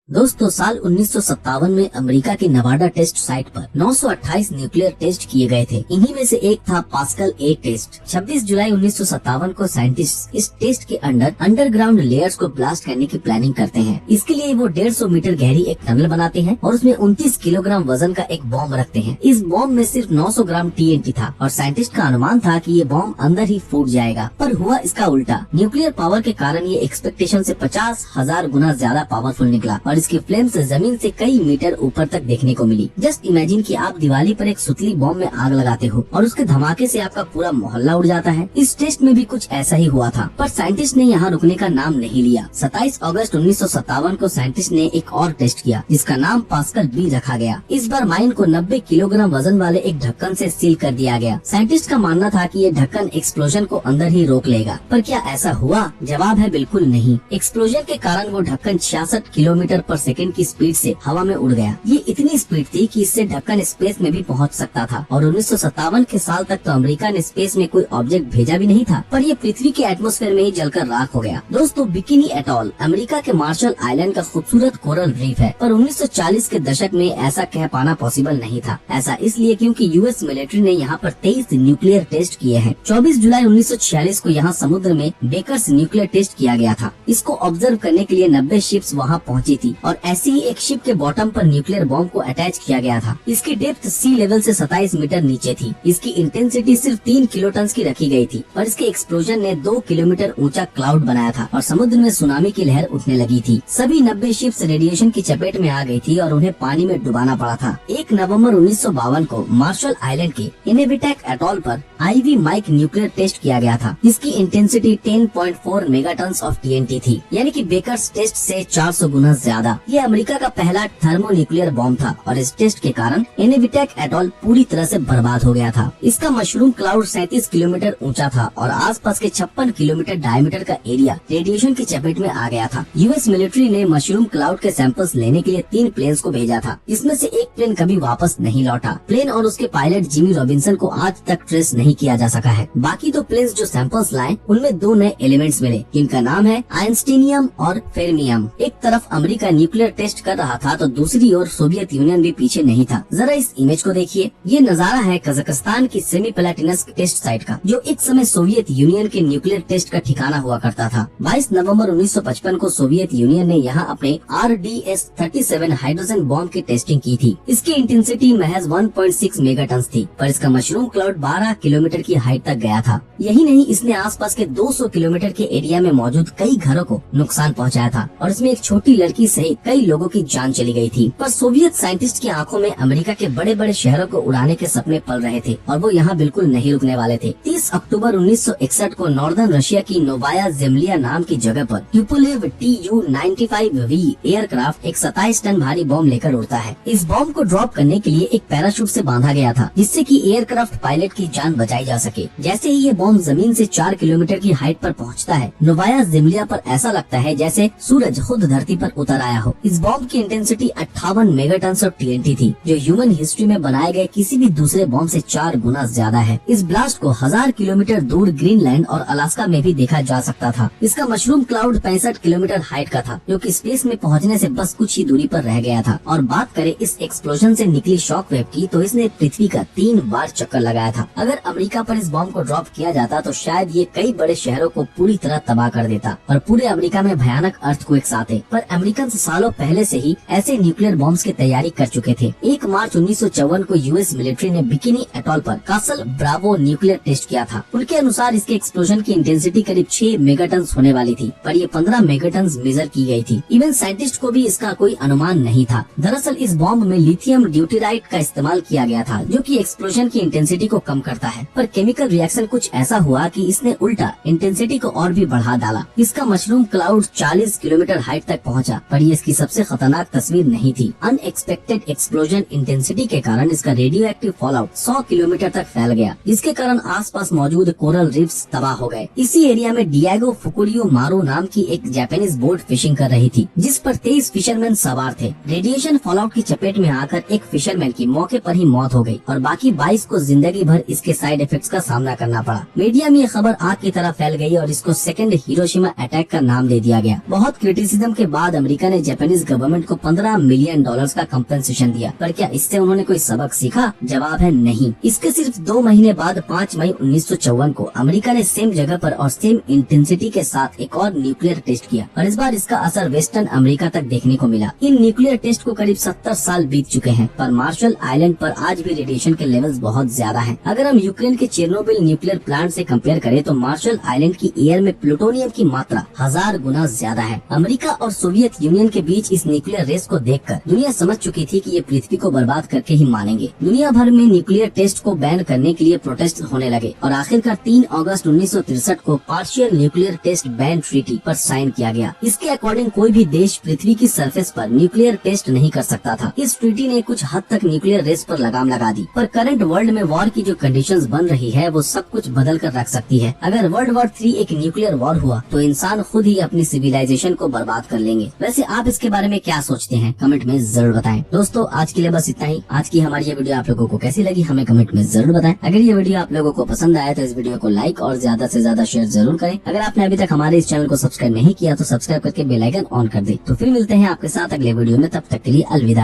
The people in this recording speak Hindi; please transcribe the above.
दोस्तों साल 1957 में अमेरिका के नवाडा टेस्ट साइट पर 928 न्यूक्लियर टेस्ट किए गए थे। इन्हीं में से एक था पास्कल ए टेस्ट। 26 जुलाई 1957 को साइंटिस्ट इस टेस्ट के अंडरग्राउंड लेयर्स को ब्लास्ट करने की प्लानिंग करते हैं। इसके लिए वो 150 मीटर गहरी एक टनल बनाते हैं और उसमें 29 किलोग्राम वजन का एक बॉम्ब रखते हैं। इस बॉम्ब में सिर्फ 900 ग्राम TNT था और साइंटिस्ट का अनुमान था कि ये बॉम्ब अंदर ही फूट जाएगा, पर हुआ इसका उल्टा। न्यूक्लियर पावर के कारण ये एक्सपेक्टेशन से 50,000 गुना ज्यादा पावरफुल निकला और इसकी फ्लेम्स जमीन से कई मीटर ऊपर तक देखने को मिली। जस्ट इमेजिन कि आप दिवाली पर एक सुतली बॉम्ब में आग लगाते हो और उसके धमाके से आपका पूरा मोहल्ला उड़ जाता है। इस टेस्ट में भी कुछ ऐसा ही हुआ था, पर साइंटिस्ट ने यहाँ रुकने का नाम नहीं लिया। 27 अगस्त 1957 को साइंटिस्ट ने एक और टेस्ट किया जिसका नाम पास्कल बी रखा गया। इस बार माइन को 90 किलोग्राम वजन वाले एक ढक्कन से सील कर दिया गया। साइंटिस्ट का मानना था कि ये ढक्कन एक्सप्लोजन को अंदर ही रोक लेगा, पर क्या ऐसा हुआ? जवाब है बिल्कुल नहीं। एक्सप्लोजन के कारण वो ढक्कन 66 किलोमीटर पर सेकंड की स्पीड से हवा में उड़ गया। ये इतनी स्पीड थी कि इससे ढक्कन स्पेस में भी पहुंच सकता था और 1957 के साल तक तो अमेरिका ने स्पेस में कोई ऑब्जेक्ट भेजा भी नहीं था, पर ये पृथ्वी के एटमॉस्फेयर में ही जलकर राख हो गया। दोस्तों बिकिनी एटॉल अमेरिका के मार्शल आइलैंड का खूबसूरत कोरल रीफ है, पर 1940 के दशक में ऐसा कह पाना पॉसिबल नहीं था। ऐसा इसलिए क्योंकि यूएस मिलिट्री ने यहाँ पर 23 न्यूक्लियर टेस्ट किए हैं। 24 जुलाई 1946 को यहाँ समुद्र में बेकर्स न्यूक्लियर टेस्ट किया गया था। इसको ऑब्जर्व करने के लिए 90 शिप्स वहाँ पहुँची थी और ऐसी ही एक शिप के बॉटम पर न्यूक्लियर बॉम्ब को अटैच किया गया था। इसकी डेप्थ सी लेवल से 27 मीटर नीचे थी। इसकी इंटेंसिटी सिर्फ 3 किलोटन की रखी गई थी, पर इसके एक्सप्लोजन ने 2 किलोमीटर ऊंचा क्लाउड बनाया था और समुद्र में सुनामी की लहर उठने लगी थी। सभी 90 शिप्स रेडिएशन की चपेट में आ गई थी और उन्हें पानी में डुबाना पड़ा था। 1 नवंबर 1952 को मार्शल आइलैंड के इनेविटेक एटॉल पर आईवी माइक न्यूक्लियर टेस्ट किया गया था। इसकी इंटेंसिटी 10.4 मेगाटन्स ऑफ TNT थी, यानी कि बेकर्स टेस्ट से 400 गुना ज्यादा। ये अमेरिका का पहला थर्मो न्यूक्लियर बॉम्ब था और इस टेस्ट के कारण इनेविटेक एटॉल पूरी तरह से बर्बाद हो गया था। इसका मशरूम क्लाउड 37 किलोमीटर ऊंचा था और आसपास के 56 किलोमीटर डायमीटर का एरिया रेडिएशन की चपेट में आ गया था। यूएस मिलिट्री ने मशरूम क्लाउड के सैंपल्स लेने के लिए 3 प्लेन्स को भेजा था। इसमें से एक प्लेन कभी वापस नहीं लौटा। प्लेन और उसके पायलट जिमी रॉबिन्सन को आज तक ट्रेस नहीं किया जा सका है। बाकी 2 प्लेन्स जो सैंपल्स लाए उनमें 2 नए एलिमेंट्स मिले जिनका नाम है आइंस्टीनियम और फेर्मियम। एक तरफ अमेरिका न्यूक्लियर टेस्ट कर रहा था तो दूसरी ओर सोवियत यूनियन भी पीछे नहीं था। जरा इस इमेज को देखिए। ये नजारा है कजाकिस्तान की सेमी प्लेटिनस टेस्ट साइट का, जो एक समय सोवियत यूनियन के न्यूक्लियर टेस्ट का ठिकाना हुआ करता था। 22 नवंबर 1955 को सोवियत यूनियन ने यहाँ अपने RDS-37 हाइड्रोजन बॉम्ब की टेस्टिंग की थी। इसकी इंटेंसिटी महज 1.6 मेगाटन थी, पर इसका मशरूम क्लाउड 12 किलोमीटर की हाइट तक गया था। यही नहीं, इसने आसपास के 200 किलोमीटर के एरिया में मौजूद कई घरों को नुकसान पहुँचाया था और इसमें एक छोटी लड़की सहित कई लोगों की जान चली गई थी। पर सोवियत साइंटिस्ट की आंखों में अमेरिका के बड़े बड़े शहरों को उड़ाने के सपने पल रहे थे और वो यहाँ बिल्कुल नहीं रुकने वाले थे। 30 अक्टूबर 1961 को नॉर्दर्न रशिया की नोवाया जेमलिया नाम की जगह पर ट्यूपोलेव Tu-95V एयरक्राफ्ट एक 27 टन भारी बॉम्ब लेकर उड़ता है। इस बॉम्ब को ड्रॉप करने के लिए एक पैराशूट से बांधा गया था जिससे कि एयरक्राफ्ट पायलट की जान बचाई जा सके। जैसे ही ये बॉम्ब जमीन से 4 किलोमीटर की हाइट पर पहुँचता है, नोवाया जेमलिया पर ऐसा लगता है जैसे सूरज खुद धरती पर उतर आया हो। इस बॉम्ब की इंटेंसिटी 58 मेगाटन ऑफ TNT थी, जो ह्यूमन हिस्ट्री में बनाए गए किसी भी दूसरे बॉम्ब से 4 गुना ज्यादा है। इस ब्लास्ट को 1000 किलोमीटर दूर ग्रीनलैंड और अलास्का में भी देखा जा सकता था। इसका मशरूम क्लाउड 65 किलोमीटर हाइट का था, जो कि स्पेस में पहुंचने से बस कुछ ही दूरी पर रह गया था। और बात करें इस एक्सप्लोजन से निकली शॉक वेव की, तो इसने पृथ्वी का 3 बार चक्कर लगाया था। अगर अमेरिका पर इस बॉम्ब को ड्रॉप किया जाता तो शायद ये कई बड़े शहरों को पूरी तरह तबाह कर देता और पूरे अमेरिका में भयानक अर्थक्वेक्स आते। पर अमेरिकन सालों पहले से ही ऐसे न्यूक्लियर बॉम्ब्स की तैयारी कर चुके थे। 1 मार्च 1954 को यूएस मिलिट्री ने बिकिनी एटॉल पर कासल ब्रावो न्यूक्लियर टेस्ट किया था। उनके अनुसार इसके एक्सप्लोजन की इंटेंसिटी करीब 6 मेगाटन होने वाली थी, पर ये 15 मेगाटन मेजर की गई थी। इवन साइंटिस्ट को भी इसका कोई अनुमान नहीं था। दरअसल इस बॉम्ब में लिथियम ड्यूटेराइट का इस्तेमाल किया गया था, जो कि एक्सप्लोजन की इंटेंसिटी को कम करता है। पर केमिकल रिएक्शन कुछ ऐसा हुआ कि इसने उल्टा इंटेंसिटी को और भी बढ़ा डाला। इसका मशरूम क्लाउड 40 किलोमीटर हाइट तक पहुंचा, पर ये इसकी सबसे खतरनाक तस्वीर नहीं थी। अनएक्सपेक्टेड एक्सप्लोजन इंटेंसिटी के कारण इसका रेडियो एक्टिव फॉलआउट 100 किलोमीटर तक फैल गया, जिसके कारण आसपास मौजूद कोरल रीफ्स तबाह हो गए। इसी एरिया में डिएगो फुकुरियो मारो नाम की एक जापानीज बोट फिशिंग कर रही थी, जिस पर 23 फिशरमैन सवार थे। रेडिएशन फॉलआउट की चपेट में आकर एक फिशरमैन की मौके पर ही मौत हो गई और बाकी 22 को जिंदगी भर इसके साइड इफेक्ट्स का सामना करना पड़ा। मीडिया में ये खबर आग की तरह फैल गई और इसको सेकंड हिरोशिमा अटैक का नाम दे दिया गया। बहुत क्रिटिसिज्म के बाद अमेरिका ने जापानीज गवर्नमेंट को $15 मिलियन का कंपेंसेशन दिया, पर क्या इससे उन्होंने कोई सबक सीखा? जवाब है नहीं। इसके सिर्फ 2 महीने बाद 5 मई 1954 को अमेरिका ने सेम जगह पर और सेम इंटेंसिटी के साथ एक और न्यूक्लियर टेस्ट किया और इस बार इसका असर वेस्टर्न अमेरिका तक देखने को मिला। इन न्यूक्लियर टेस्ट को करीब 70 साल बीत चुके हैं, पर मार्शल आइलैंड पर आज भी रेडिएशन के लेवल्स बहुत ज्यादा हैं। अगर हम यूक्रेन के चेर्नोबिल न्यूक्लियर प्लांट से कंपेयर करें तो मार्शल आइलैंड की एयर में प्लूटोनियम की मात्रा 1000 गुना ज्यादा है। अमेरिका और सोवियत यूनियन के बीच इस न्यूक्लियर रेस को देखकर दुनिया समझ चुकी थी कि ये पृथ्वी को बर्बाद करके ही मानेंगे। दुनिया भर में न्यूक्लियर टेस्ट को बैन करने के लिए प्रोटेस्ट होने लगे और आखिरकार 3 अगस्त 1963 को partial nuclear test ban treaty पर साइन किया गया। इसके अकॉर्डिंग कोई भी देश पृथ्वी की सरफेस पर न्यूक्लियर टेस्ट नहीं कर सकता था। इस ट्रीटी ने कुछ हद तक न्यूक्लियर रेस पर लगाम लगा दी, पर करंट वर्ल्ड में वॉर की जो कंडीशंस बन रही है वो सब कुछ बदल कर रख सकती है। अगर वर्ल्ड वॉर 3 एक न्यूक्लियर वॉर हुआ तो इंसान खुद ही अपनी सिविलाइजेशन को बर्बाद कर लेंगे। वैसे आप इसके बारे में क्या सोचते हैं? कमेंट में जरूर बताएं। दोस्तों आज के लिए बस इतना ही। आज की हमारी ये वीडियो आप लोगों को कैसी लगी हमें कमेंट में जरूर बताएं। अगर ये वीडियो आप लोगों को पसंद आया तो इस वीडियो को लाइक और ज्यादा से ज्यादा शेयर जरूर करें। अगर आपने अभी तक हमारे इस चैनल को सब्सक्राइब नहीं किया तो सब्सक्राइब करके बेल आइकन ऑन कर दे। तो फिर मिलते हैं आपके साथ अगले वीडियो में, तब तक के लिए अलविदा।